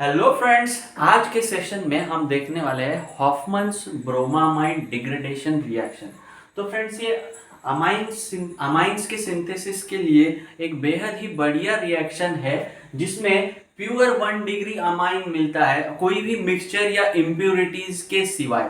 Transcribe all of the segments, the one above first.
Hello friends, आज के session में हम देखने वाले हैं हॉफमन्स ब्रोमामाइड डिग्रेडेशन रिएक्शन। तो फ्रेंड्स, ये अमाइंस के सिंथेसिस के लिए एक बेहद ही बढ़िया रिएक्शन है जिसमें प्योर 1 डिग्री अमाइन मिलता है, कोई भी मिक्सचर या इम्प्योरिटीज के सिवाय।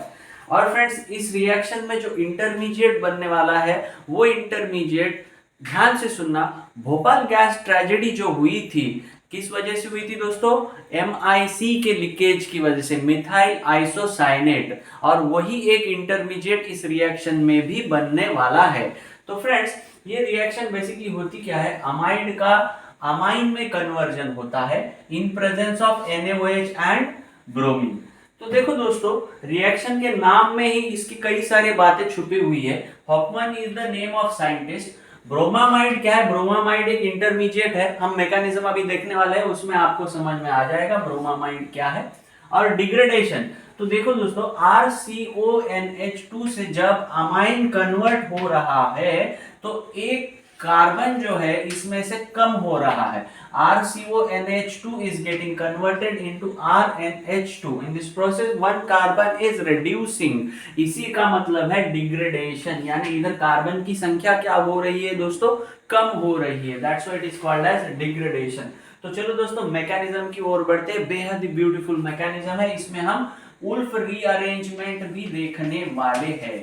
और फ्रेंड्स, इस रिएक्शन में जो इंटरमीडिएट बनने वाला है वो इंटरमीडिएट, ध्यान से सुनना, भोपाल गैस ट्रेजेडी जो हुई थी किस वजह से हुई थी दोस्तों? MIC के लीकेज की वजह से, मिथाइल आइसोसाइनेट, और वही एक इंटरमीडिएट इस रिएक्शन में भी बनने वाला है। तो फ्रेंड्स, ये रिएक्शन बेसिकली होती क्या है, अमाइड का अमाइन में कन्वर्जन होता है in presence of NaOH and bromine. तो देखो दोस्तों, रिएक्शन के नाम में ही इसकी कई सारी बातें छुपी हुई है। Hofmann is the name of scientist. Bromamide क्या है? ब्रोमामाइड एक इंटरमीडिएट है, हम मैकेनिज्म अभी देखने वाले हैं, उसमें आपको समझ में आ जाएगा ब्रोमामाइड क्या है। और डिग्रेडेशन, तो देखो दोस्तों, RCONH2 से जब अमाइन कन्वर्ट हो रहा है तो एक कार्बन जो है इसमें से कम हो रहा है। RCONH2 is getting converted into RNH2. In this process, one carbon is reducing. इसी का मतलब है डिग्रेडेशन, यानी इधर कार्बन की संख्या क्या हो रही है दोस्तों? कम हो रही है। That's why it is called as degradation. तो चलो दोस्तों, मैकेनिज्म की ओर बढ़ते हैं। बेहद ही ब्यूटीफुल मैकेनिज्म है, इसमें हम उल्फ रीअरेंजमेंट भी देखने वाले हैं।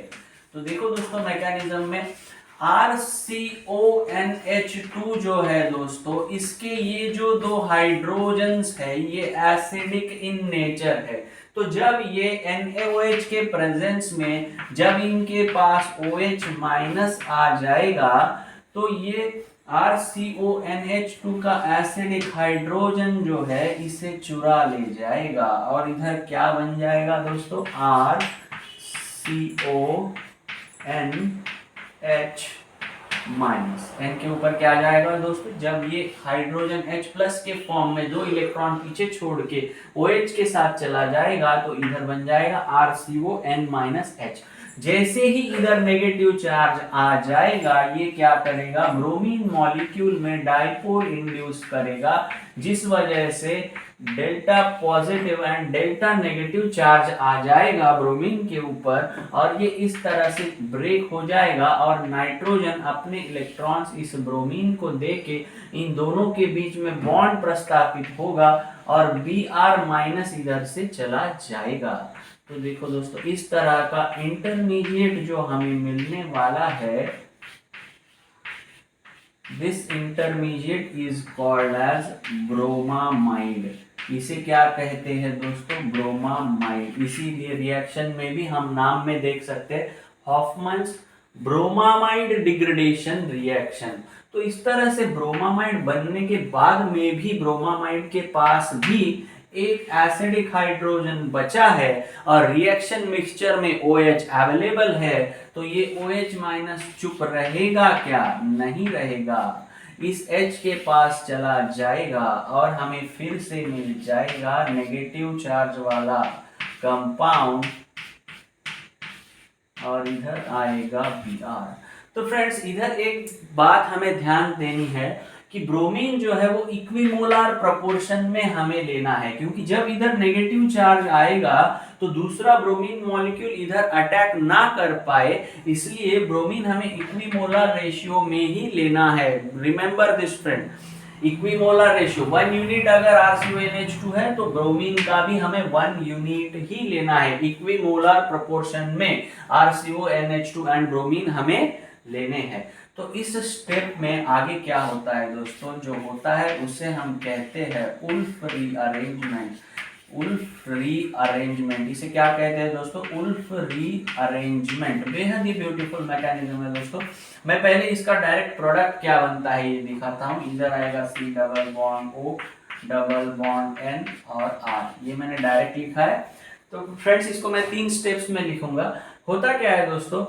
तो देखो दोस्तों, मैकेनिज्म में RCONH2 जो है दोस्तों, इसके ये जो दो हाइड्रोजन्स है ये एसिडिक इन नेचर है। तो जब ये NaOH के प्रेजेंस में जब इनके पास OH माइनस आ जाएगा तो ये RCONH2 का एसिडिक हाइड्रोजन जो है इसे चुरा ले जाएगा और इधर क्या बन जाएगा दोस्तों? RCONH minus. एन के ऊपर क्या आ जाएगा दोस्तों? जब ये हाइड्रोजन H प्लस के फॉर्म में 2 इलेक्ट्रॉन पीछे छोड़ के OH के साथ चला जाएगा तो इधर बन जाएगा RCON-H। जैसे ही इधर नेगेटिव चार्ज आ जाएगा ये क्या करेगा? ब्रोमीन मॉलिक्यूल में डाइपोल इंड्यूस करेगा, जिस वजह से delta positive and delta negative charge आ जाएगा ब्रोमीन के ऊपर और ये इस तरह से ब्रेक हो जाएगा और नाइट्रोजन अपने इलेक्ट्रॉन्स इस ब्रोमीन को देके इन दोनों के बीच में बॉन्ड प्रस्तापित होगा और Br- इधर से चला जाएगा। तो देखो दोस्तों, इस तरह का इंटरमीडिएट जो हमें मिलने वाला है, this intermediate is called as bromamide. इसे क्या कहते हैं दोस्तों? ब्रोमामाइड। इसीलिए रिएक्शन में भी हम नाम में देख सकते हैं हॉफमन्स ब्रोमामाइड डिग्रेडेशन रिएक्शन। तो इस तरह से ब्रोमामाइड बनने के बाद में भी ब्रोमामाइड के पास भी एक एसिडिक हाइड्रोजन बचा है और रिएक्शन मिक्सचर में OH अवेलेबल है, तो ये OH- चुप रहेगा क्या? नहीं रहेगा, इस H के पास चला जाएगा और हमें फिर से मिल जाएगा नेगेटिव चार्ज वाला कंपाउंड और इधर आएगा Br। तो फ्रेंड्स, इधर एक बात हमें ध्यान देनी है कि ब्रोमीन जो है वो इक्विमोलार प्रोपोर्शन में हमें लेना है, क्योंकि जब इधर नेगेटिव चार्ज आएगा तो दूसरा ब्रोमीन मॉलिक्यूल इधर अटैक ना कर पाए, इसलिए ब्रोमीन हमें इक्विमोलार रेशियो में ही लेना है। Remember this friend, equimolar ratio 1 unit अगर RCONH2 है तो ब्रोमीन का भी हमें 1 यूनिट ही लेना है। इक्विमोलर प्रोपोर्शन में RCONH2 एंड ब्रोमीन हमें लेने हैं। तो इस स्टेप में आगे क्या होता है दोस्तों? जो होता है उसे हम कहते हैं उल्फ रीअरेंजमेंट। उल्फ रीअरेंजमेंट, इसे क्या कहते हैं दोस्तों? Wolff rearrangement. बेहद ही ब्यूटीफुल मैकेनिज्म है दोस्तों। मैं पहले इसका डायरेक्ट प्रोडक्ट क्या बनता है ये दिखाता हूँ। इधर आएगा C double bond O double bond N और R, ये मैंने डायरेक्ट लिखा है। तो फ्रेंड्स, इसको मैं 3 स्टेप्स में लिखूंगा। होता क्या है दोस्तों,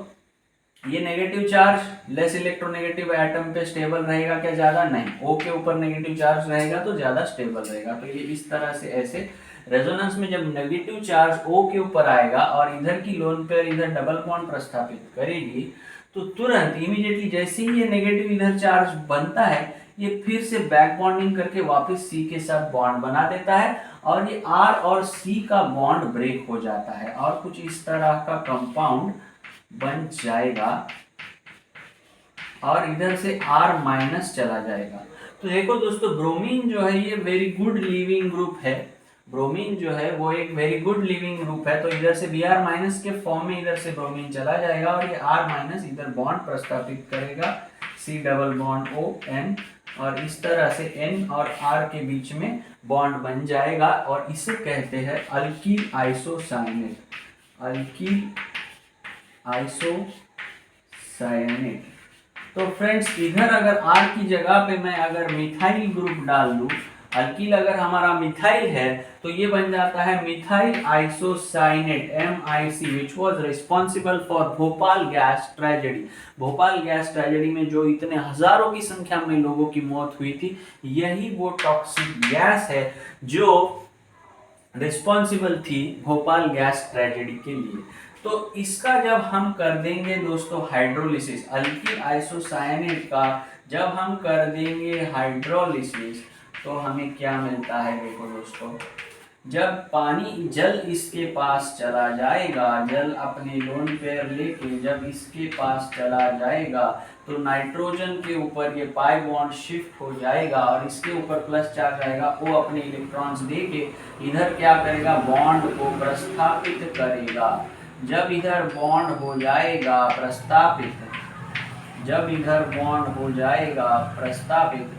ये negative charge less electronegative atom पे स्टेबल रहेगा क्या? ज्यादा नहीं। O के ऊपर नेगेटिव चार्ज रहेगा तो ज्यादा स्टेबल रहेगा। तो ये इस तरह से ऐसे रेजोनेंस में जब नेगेटिव चार्ज O के ऊपर आएगा और इधर की लोन पेयर इधर डबल बॉन्ड प्रस्थापित करेगी तो तुरंत इमीडिएटली जैसे ही ये नेगेटिव इधर चार्ज बनता है ये फिर से बैक बॉन्डिंग करके वापस C के साथ बॉन्ड बना देता है और ये R और C का बॉन्ड ब्रेक हो जाता है और कुछ इस तरह का कंपाउंड बन जाएगा और इधर से R माइनस चला जाएगा। तो देखो दोस्तों, ब्रोमीन जो है ये वेरी गुड लिविंग ग्रुप है। ब्रोमीन जो है वो एक वेरी गुड लिविंग ग्रुप है। तो इधर से Br माइनस के फॉर्म में इधर से ब्रोमीन चला जाएगा और ये R माइनस इधर बॉन्ड प्रस्थापित करेगा, C double bond O N, और इस तरह से N और R के बीच में बॉन्ड बन जाएगा और इसे कहते हैं अल्कील आइसोसाइनेट। Alkyl isocyanate. तो फ्रेंड्स, इधर अगर R की जगह पे मैं अगर मिथाइल ग्रुप डाल दूं, अल्कील अगर हमारा मिथाइल है तो ये बन जाता है methyl isocyanate MIC, which was responsible for Bhopal gas tragedy. Bhopal gas tragedy में जो इतने हजारों की संख्या में लोगों की मौत हुई थी, यही वो टॉक्सिक गैस है जो रिस्पॉन्सिबल थी भोपाल गैस ट्रेजेडी के लिए। तो इसका जब हम कर देंगे दोस्तों हाइड्रोलिसिस, अल्कील आइसोसाइनेट का जब हम कर देंगे हाइड्रोलिसिस, तो हमें क्या मिलता है? देखो दोस्तों, जब पानी जल इसके पास चला जाएगा, जल अपने लोन पेयर लेके जब इसके पास चला जाएगा तो नाइट्रोजन के ऊपर ये पाई बॉन्ड शिफ्ट हो जाएगा और इसके ऊपर प्लस चार्ज आएगा, वो अपने इलेक्ट्रॉन्स देके इधर क्या करेगा? बॉन्ड को प्रस्थापित करेगा। जब इधर बॉन्ड हो जाएगा प्रस्तापित, जब इधर बॉन्ड हो जाएगा प्रस्तापित,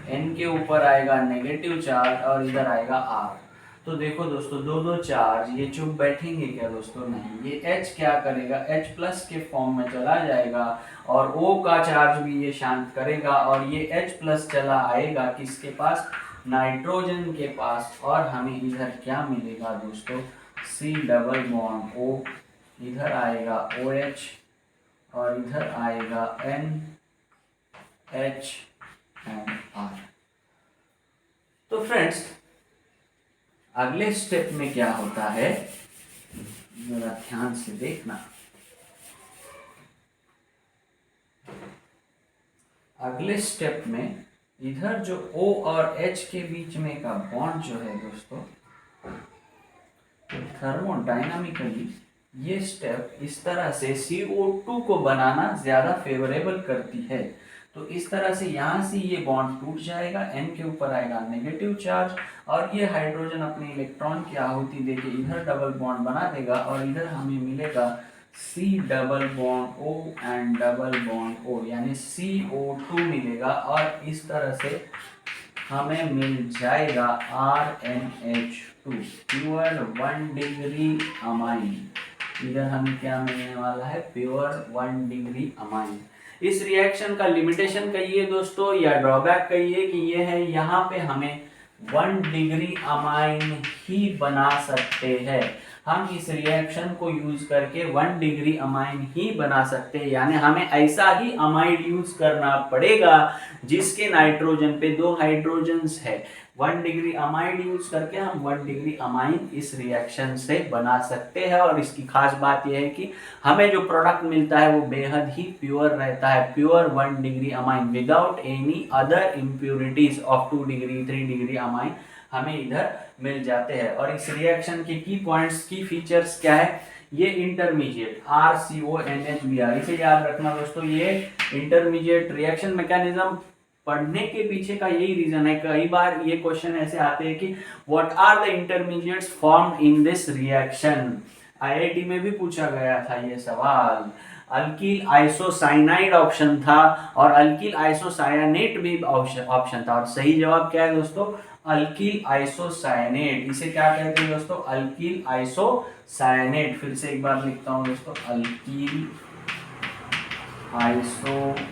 N के ऊपर आएगा नेगेटिव चार्ज और इधर आएगा R। तो देखो दोस्तों, दो दो चार्ज ये चुप बैठेंगे क्या दोस्तों? नहीं, ये H क्या करेगा? H प्लस के फॉर्म में चला जाएगा और O का चार्ज भी ये शांत करेगा और ये H प्लस चला आएगा किसके पास? नाइट्रोजन के पास, और हमें इधर क्या मिलेगा दोस्तों? C डबल बॉन्ड O, इधर आएगा OH और इधर आएगा NH एंड R। तो फ्रेंड्स, अगले स्टेप में क्या होता है, जरा ध्यान से देखना। अगले स्टेप में इधर जो O और H के बीच में का बॉन्ड जो है दोस्तों, थर्मोडायनामिकली ये स्टेप इस तरह से CO2 को बनाना ज्यादा फेवरेबल करती है। तो इस तरह से यहाँ से ये बॉन्ड टूट जाएगा, N के ऊपर आएगा नेगेटिव चार्ज और ये हाइड्रोजन अपने इलेक्ट्रॉन की आहुति देके इधर डबल बॉन्ड बना देगा और इधर हमें मिलेगा C double bond O and double bond O, यानी CO2 मिलेगा और इस तरह से हमें मिल जाएगा RNH2, प्योर 1 डिग्री अमाइन। इधर हमें क्या मिलने वाला है? Pure 1 degree amine. इस रिएक्शन का लिमिटेशन कहिए दोस्तों या ड्रॉबैक कहिए कि ये है, यहाँ पे हमें 1 डिग्री अमाइन ही बना सकते हैं। हम इस रिएक्शन को यूज करके 1 डिग्री अमाइन ही बना सकते हैं, यानी हमें ऐसा ही अमाइड यूज करना पड़ेगा जिसके नाइट्रोजन पे 2 हाइड्रोजन्स है। 1 डिग्री अमाइड यूज करके हम 1 डिग्री अमाइन इस रिएक्शन से बना सकते हैं। और इसकी खास बात यह है कि हमें जो प्रोडक्ट मिलता है वो बेहद ही प्योर रहता है, pure 1 degree amine without any other impurities of 2 degree 3 degree amine हमें इधर मिल जाते हैं। और इस रिएक्शन के की पॉइंट्स, की फीचर्स क्या है? ये इंटरमीडिएट RCONHBr, इसे याद रखना दोस्तों। ये इंटरमीडिएट रिएक्शन मैकेनिज्म पढ़ने के पीछे का यही रीजन है। कई बार ये क्वेश्चन ऐसे आते हैं कि what are the intermediates formed in this reaction. IIT में भी पूछा गया था ये सवाल। अल्कील आइसोसाइनाइड ऑप्शन था और अल्कील आइसोसायनेट भी ऑप्शन था, और सही जवाब क्या है दोस्तों? Alkyl isocyanate. इसे क्या कहते हैं दोस्तों? Alkyl isocyanate. फिर से एक बार लिखता हूं दोस्तों, अल्कील आइसोसायनेट।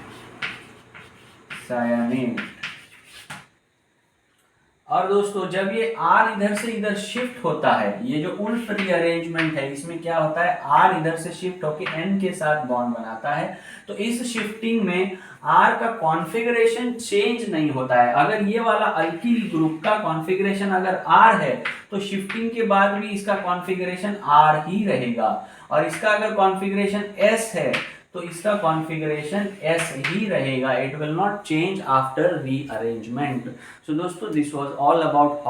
और दोस्तों, जब ये R इधर से इधर शिफ्ट होता है, ये जो उल्फ रीअरेंजमेंट है, इसमें क्या होता है? R इधर से शिफ्ट होकर N के साथ बॉन्ड बनाता है। तो इस शिफ्टिंग में R का कॉन्फ़िगरेशन चेंज नहीं होता है। अगर ये वाला अल्कील ग्रुप का कॉन्फ़िगरेशन अगर R है तो शिफ्टिंग के बाद भी इसका कॉन्फ़िगरेशन R ही रहेगा, और इसका अगर कॉन्फ़िगरेशन S है तो इसका कॉन्फ़िगरेशन ऐसे ही रहेगा, it will not change after rearrangement. So दोस्तों, this was all about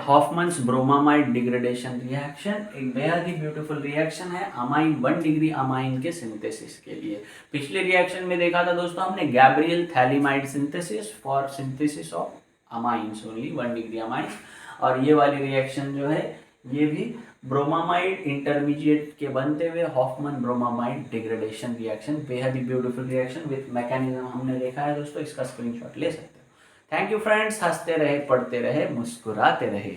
Hofmann's bromamide degradation reaction. एक बेहद ही ब्यूटीफुल रिएक्शन है अमाइन 1 डिग्री अमाइन के सिंथेसिस के लिए। पिछले रिएक्शन में देखा था दोस्तों हमने Gabriel phthalimide synthesis for synthesis of amines only 1 degree amines, और ये वाली रिएक्शन जो है ये भी ब्रोमामाइड इंटरमीडिएट के बनते हुए हॉफमन ब्रोमामाइड डिग्रेडेशन रिएक्शन, बेहद ही ब्यूटीफुल रिएक्शन विथ मैकेनिज्म हमने देखा है दोस्तों, इसका स्क्रीनशॉट ले सकते हो। थैंक यू फ्रेंड्स, हंसते रहे, पढ़ते रहे, मुस्कुराते रहे।